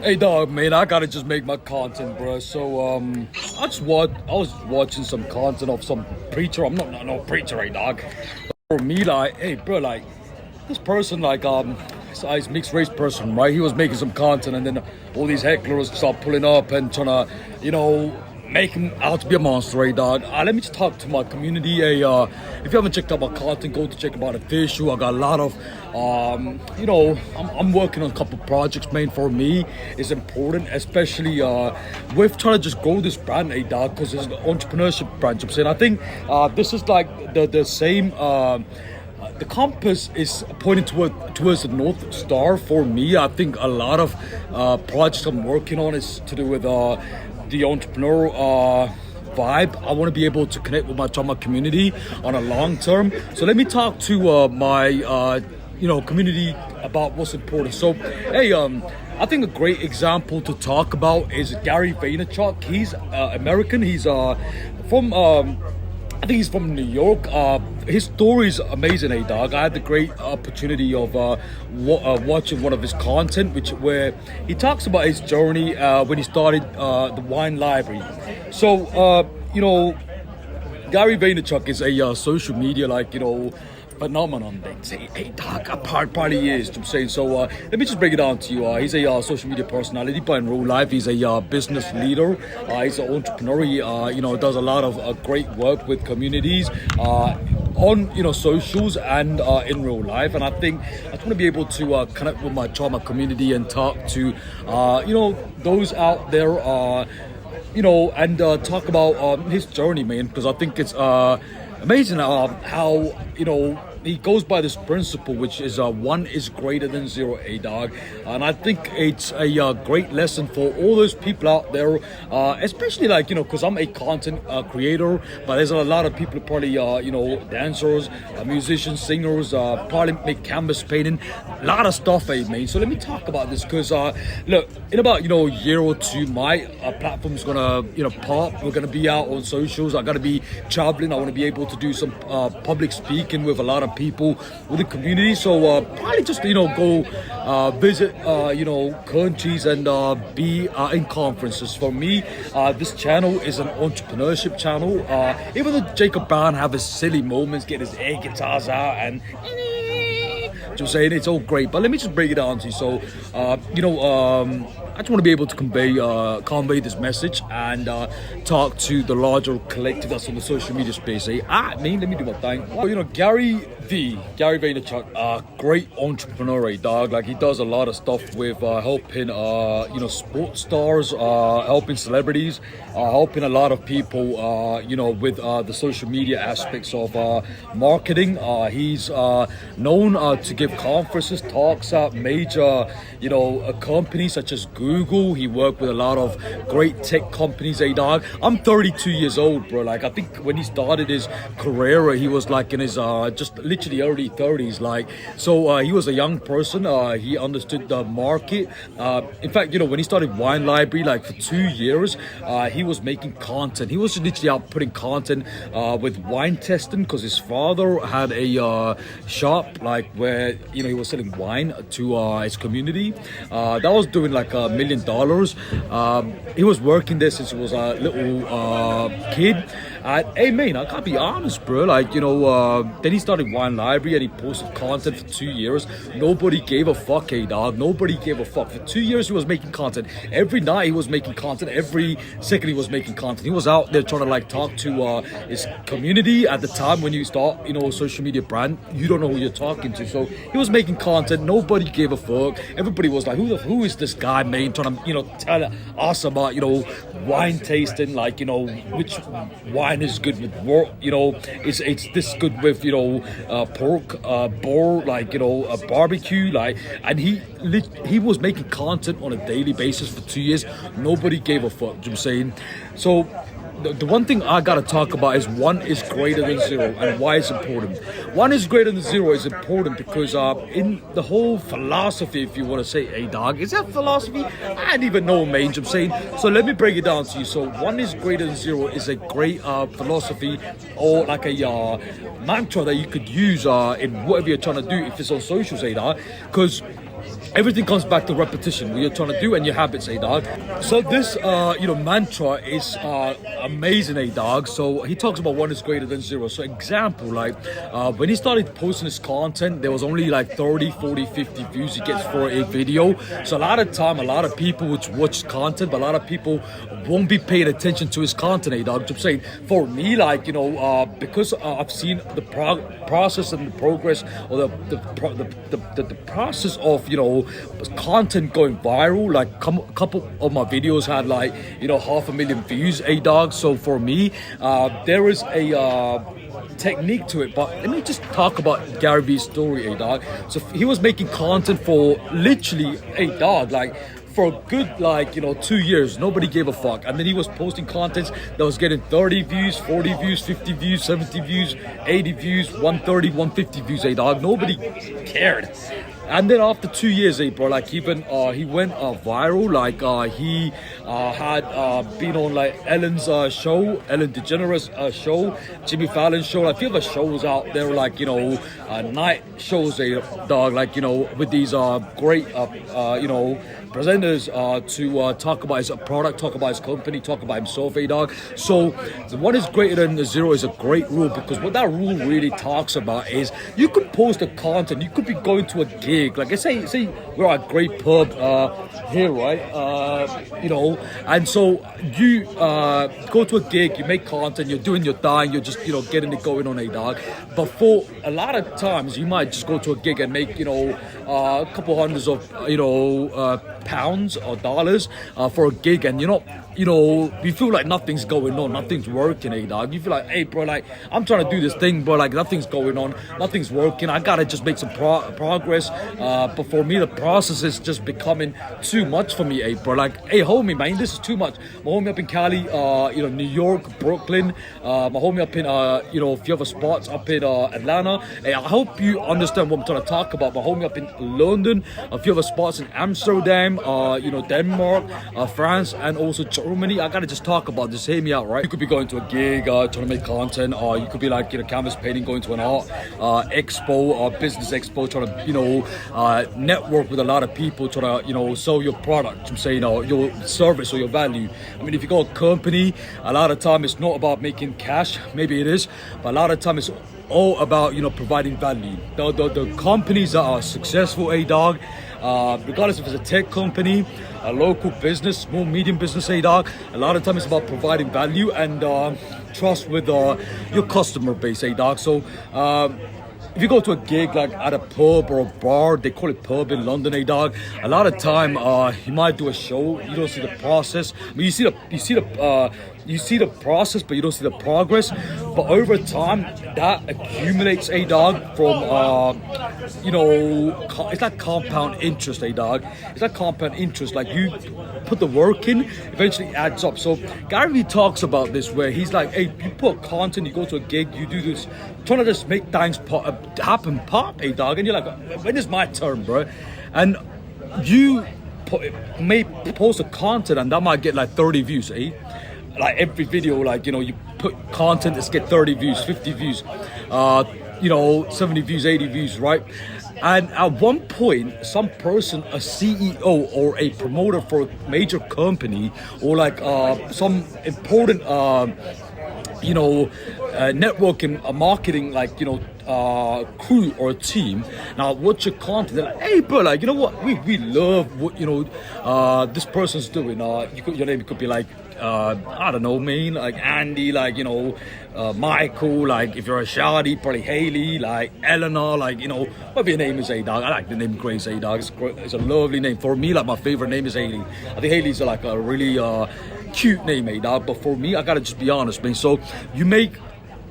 Hey dog, man, I gotta just make my content, bro. So I was watching some content of some preacher. I'm not no preacher, right, dog. For me, like, hey, bro, like this person, like he's mixed race person, right? He was making some content, and then all these hecklers start pulling up and trying to, make him out to be a monster, right, dog? Let me just talk to my community. Hey, if you haven't checked out my content, go to check out Official. I got a lot of, I'm working on a couple projects, man. For me, it's important, especially with trying to just grow this brand, hey, dog, because it's an entrepreneurship brand. I'm saying, I think this is like the same. The compass is pointing towards the North Star for me. I think a lot of projects I'm working on is to do with the entrepreneur vibe. I want to be able to connect with my trauma community on a long term. So let me talk to my community about what's important. So hey, I think a great example to talk about is Gary Vaynerchuk. He's American. He's from I think he's from New York. His story is amazing, hey dog. I had the great opportunity of watching one of his content, where he talks about his journey when he started the wine library. So Gary Vaynerchuk is a social media phenomenon. They say, hey dog, a party is. I'm saying, so let me just break it down to you. He's a social media personality, but in real life he's a business leader. He's an entrepreneur. He does a lot of great work with communities on socials and in real life. And I think I just want to be able to connect with my trauma community and talk to those out there and talk about his journey, man, because I think it's amazing how he goes by this principle, which is one is greater than zero, a dog. And I think it's a great lesson for all those people out there, especially because I'm a content creator, but there's a lot of people probably dancers, musicians, singers, probably make canvas painting, a lot of stuff, man. So let me talk about this, because look, in about a year or two, my platform is gonna pop. We're gonna be out on socials. I gotta be traveling. I want to be able to do some public speaking with a lot of people with the community. So probably just go visit countries and be in conferences. For me, this channel is an entrepreneurship channel. Even though Jacob Brown have his silly moments, get his air guitars out and just saying, it's all great, but let me just break it down to you. So I just want to be able to convey this message and talk to the larger collective that's on the social media space. Let me do my thing. Well, Gary Vaynerchuk, great entrepreneur, dog. Like, he does a lot of stuff with helping sports stars, helping celebrities, helping a lot of people with the social media aspects of marketing. He's known to give conferences, talks at major companies such as Google. He worked with a lot of great tech companies, dog. I'm 32 years old, bro. Like, I think when he started his career, he was like in his just literally early 30s. So he was a young person. He understood the market. In fact, when he started Wine Library, for 2 years, he was making content. He was literally out putting content with wine testing, because his father had a shop where he was selling wine to his community. That was doing $1 million. He was working there since he was a little kid. Hey man, I gotta be honest, bro. Then he started Wine Library and he posted content for 2 years. Nobody gave a fuck, dog. Nobody gave a fuck. For 2 years he was making content. Every night he was making content. Every second he was making content. He was out there trying to talk to his community. At the time, when you start, a social media brand, you don't know who you're talking to. So he was making content. Nobody gave a fuck. Everybody was like, who is this guy, man, trying to tell us about wine tasting, which wine is good with work, it's this good with pork, boar, a barbecue, and he was making content on a daily basis for 2 years. Nobody gave a fuck. You know what I'm saying? So the one thing I gotta talk about is one is greater than zero, and why it's important. One is greater than zero is important because in the whole philosophy, if you want to say, hey dog, is that philosophy? I didn't even know, man. I'm saying. So let me break it down to you. So one is greater than zero is a great philosophy, or a mantra that you could use in whatever you're trying to do if it's on social, say that, because everything comes back to repetition, what you're trying to do and your habits, dog. So this mantra is amazing, dog. So he talks about one is greater than zero. So example, like when he started posting his content, there was only like 30, 40, 50 views he gets for a video. So a lot of time, a lot of people would watch his content, but a lot of people won't be paying attention to his content, dog. I'm saying for me, like, because I've seen the process and the progress, or the process of, content going viral. Like a couple of my videos had like 500,000 views, dog. So for me, there is a technique to it. But let me just talk about Gary Vee's story, dog. So he was making content for literally dog, like for a good 2 years. Nobody gave a fuck, and then he was posting content that was getting 30 views, 40 views, 50 views, 70 views, 80 views, 130, 150 views, dog. Nobody cared. And then after 2 years, bro, like he went viral. Like he had been on like Ellen's show, Ellen DeGeneres show, Jimmy Fallon's show. Like a few other shows out there, like night shows, dog. Like with these great presenters to talk about his product, talk about his company, talk about himself, dog. So the one is greater than the zero is a great rule, because what that rule really talks about is you could post the content, you could be going to a gig. Like I say we're at a great pub here, right? And so you go to a gig, you make content, you're doing your thing, you're just getting it going on, dog. But for a lot of times, you might just go to a gig and make a couple hundreds of pounds or dollars for a gig, and you feel like nothing's going on, nothing's working, dog. You feel like, hey, bro, like I'm trying to do this thing, bro, like nothing's going on, nothing's working. I gotta just make some progress. But for me, the process is just becoming too much for me, bro. Like, hey, homie, man, this is too much. My homie up in Cali, New York, Brooklyn, my homie up in a few other spots up in Atlanta. Hey, I hope you understand what I'm trying to talk about. My homie up in London, a few other spots in Amsterdam, Denmark, France, and also Germany. I gotta just talk about this. Hear me out, right? You could be going to a gig, trying to make content, or you could be like canvas painting, going to an art expo or business expo, trying to network with a lot of people, trying to sell your product. I'm saying your service or your value. I mean, if you got a company, a lot of time it's not about making cash. Maybe it is, but a lot of time it's all about providing value. The companies that are successful, dog, regardless if it's a tech company, a local business, small medium business, dog, a lot of time it's about providing value and trust with your customer base, dog. So if you go to a gig like at a pub or a bar, they call it pub in London, dog. A lot of time you might do a show, you don't see the process. I mean, you see the process, but you don't see the progress. But over time, that accumulates, dog, from it's like compound interest, dog. It's like compound interest. Like you put the work in, eventually adds up. So Gary Vee talks about this, where he's like, hey, you put content, you go to a gig, you do this, trying to just make things happen, dog. And you're like, when is my turn, bro? And you may post a content, and that might get like 30 views, like every video, like you put content, let's get 30 views, 50 views, 70 views, 80 views, right? And at one point, some person, a CEO or a promoter for a major company, or like some important networking, marketing, like crew or a team, now watch your content, they're like, hey, bro, like what, we love what this person's doing. Your name could be like I don't know, man, like Andy, like Michael, like if you're a Shadi, probably Haley, like Eleanor, like whatever your name is, dog. I like the name Grace, dog. It's a lovely name. For me, like my favorite name is Haley. I think Haley's like a really cute name, dog. But for me, I gotta just be honest, man. So you make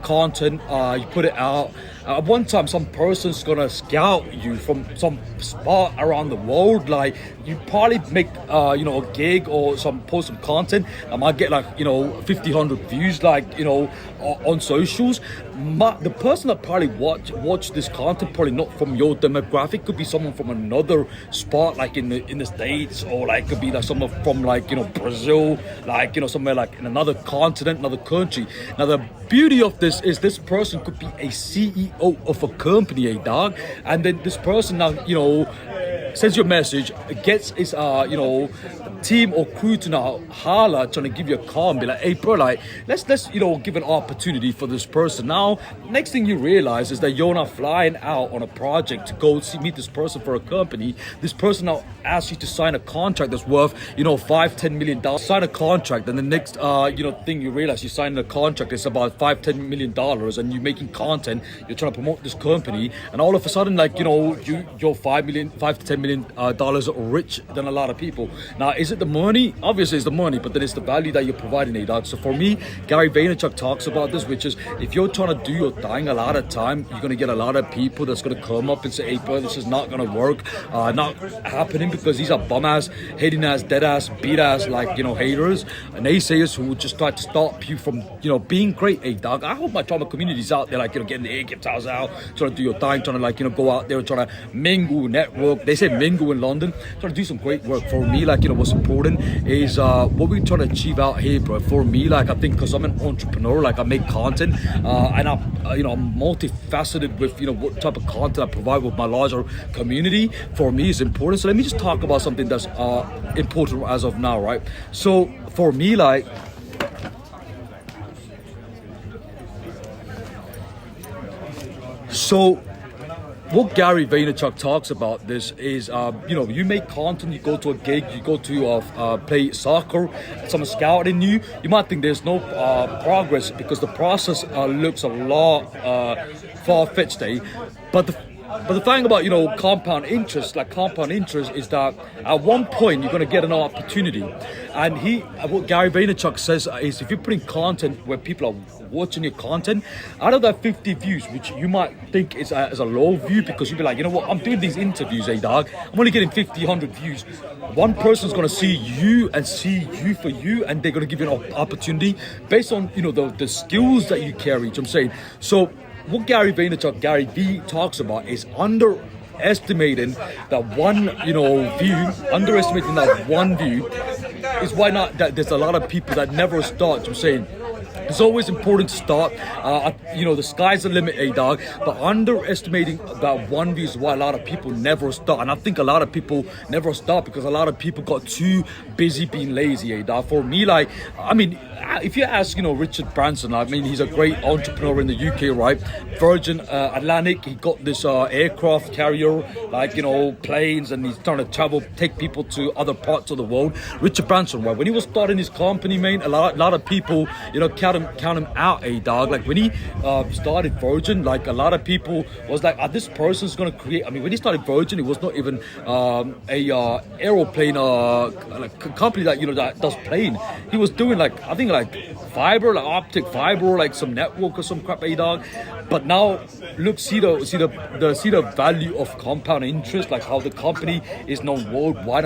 content, you put it out. At one time, some person's gonna scout you from some spot around the world. Like you probably make a gig or post some content. I might get like 50, 100 views, like on socials. The person that probably watch this content, probably not from your demographic, could be someone from another spot, like in the States, or like could be like someone from like Brazil, like somewhere like in another continent, another country. Now the beauty of this is this person could be a CEO of a company, dog, and then this person now sends your message, gets his team or crew to now holla, trying to give you a call and be like, hey bro, like let's give an opportunity for this person. Now next thing you realize is that you're not flying out on a project to go meet this person for a company. This person now asks you to sign a contract that's worth $5-10 million. Sign a contract, and the next thing you realize, you sign a contract is about $5-10 million, and you're making content, you're trying to promote this company, and all of a sudden you're $5-10 million dollars rich than a lot of people. Now is it the money? Obviously it's the money, but then it's the value that you're providing, A-Dog. So for me, Gary Vaynerchuk talks about this, which is if you're trying to do your thing, a lot of time you're going to get a lot of people that's going to come up and say, hey bro, this is not going to work, not happening, because these are bum ass, hating ass, dead ass, beat ass haters and naysayers who just try to stop you from being great. A-Dog, I hope my trauma community's out there getting the gift house out, trying to do your thing, trying to go out there, trying to mingle, network. They say mingle in London, trying to do some great work. For me, what's important is what we're trying to achieve out here, bro. For me, I think because I'm an entrepreneur, I make content, and I'm multifaceted with what type of content I provide with my larger community. For me, is important. So let me just talk about something that's important as of now, right? So for me, what Gary Vaynerchuk talks about this is, you make content, you go to a gig, you go to play soccer, someone scouting you, you might think there's no progress because the process looks a lot far-fetched, but the thing about compound interest is that at one point you're going to get an opportunity, and what Gary Vaynerchuk says is, if you're putting content where people are watching your content, out of that 50 views, which you might think is a low view, because you'll be like, you know what, I'm doing these interviews, A-Dog, I'm only getting 50, 100 views. One person's going to see you and see you for you, and they're going to give you an opportunity based on the skills that you carry. You know what I'm saying? So what Gary Vaynerchuk, Gary V, talks about is underestimating that one view is why not that there's a lot of people that never start. I'm saying it's always important to start. The sky's the limit, A-Dog, but underestimating that one view is why a lot of people never start. And I think a lot of people never start because a lot of people got too busy being lazy, A-Dog. For me, if you ask, Richard Branson, he's a great entrepreneur in the UK, right? Virgin Atlantic, he got this aircraft carrier, planes, and he's trying to travel, take people to other parts of the world. Richard Branson, right? When he was starting his company, man, a lot of people, count him out, A-Dog. When he started Virgin, a lot of people was like, this person's gonna create. When he started Virgin, it was not even a aeroplane company that does plane. He was doing I think fiber, optic fiber, some network or some crap, A-Dog. But now look, see the value of compound interest, how the company is known worldwide.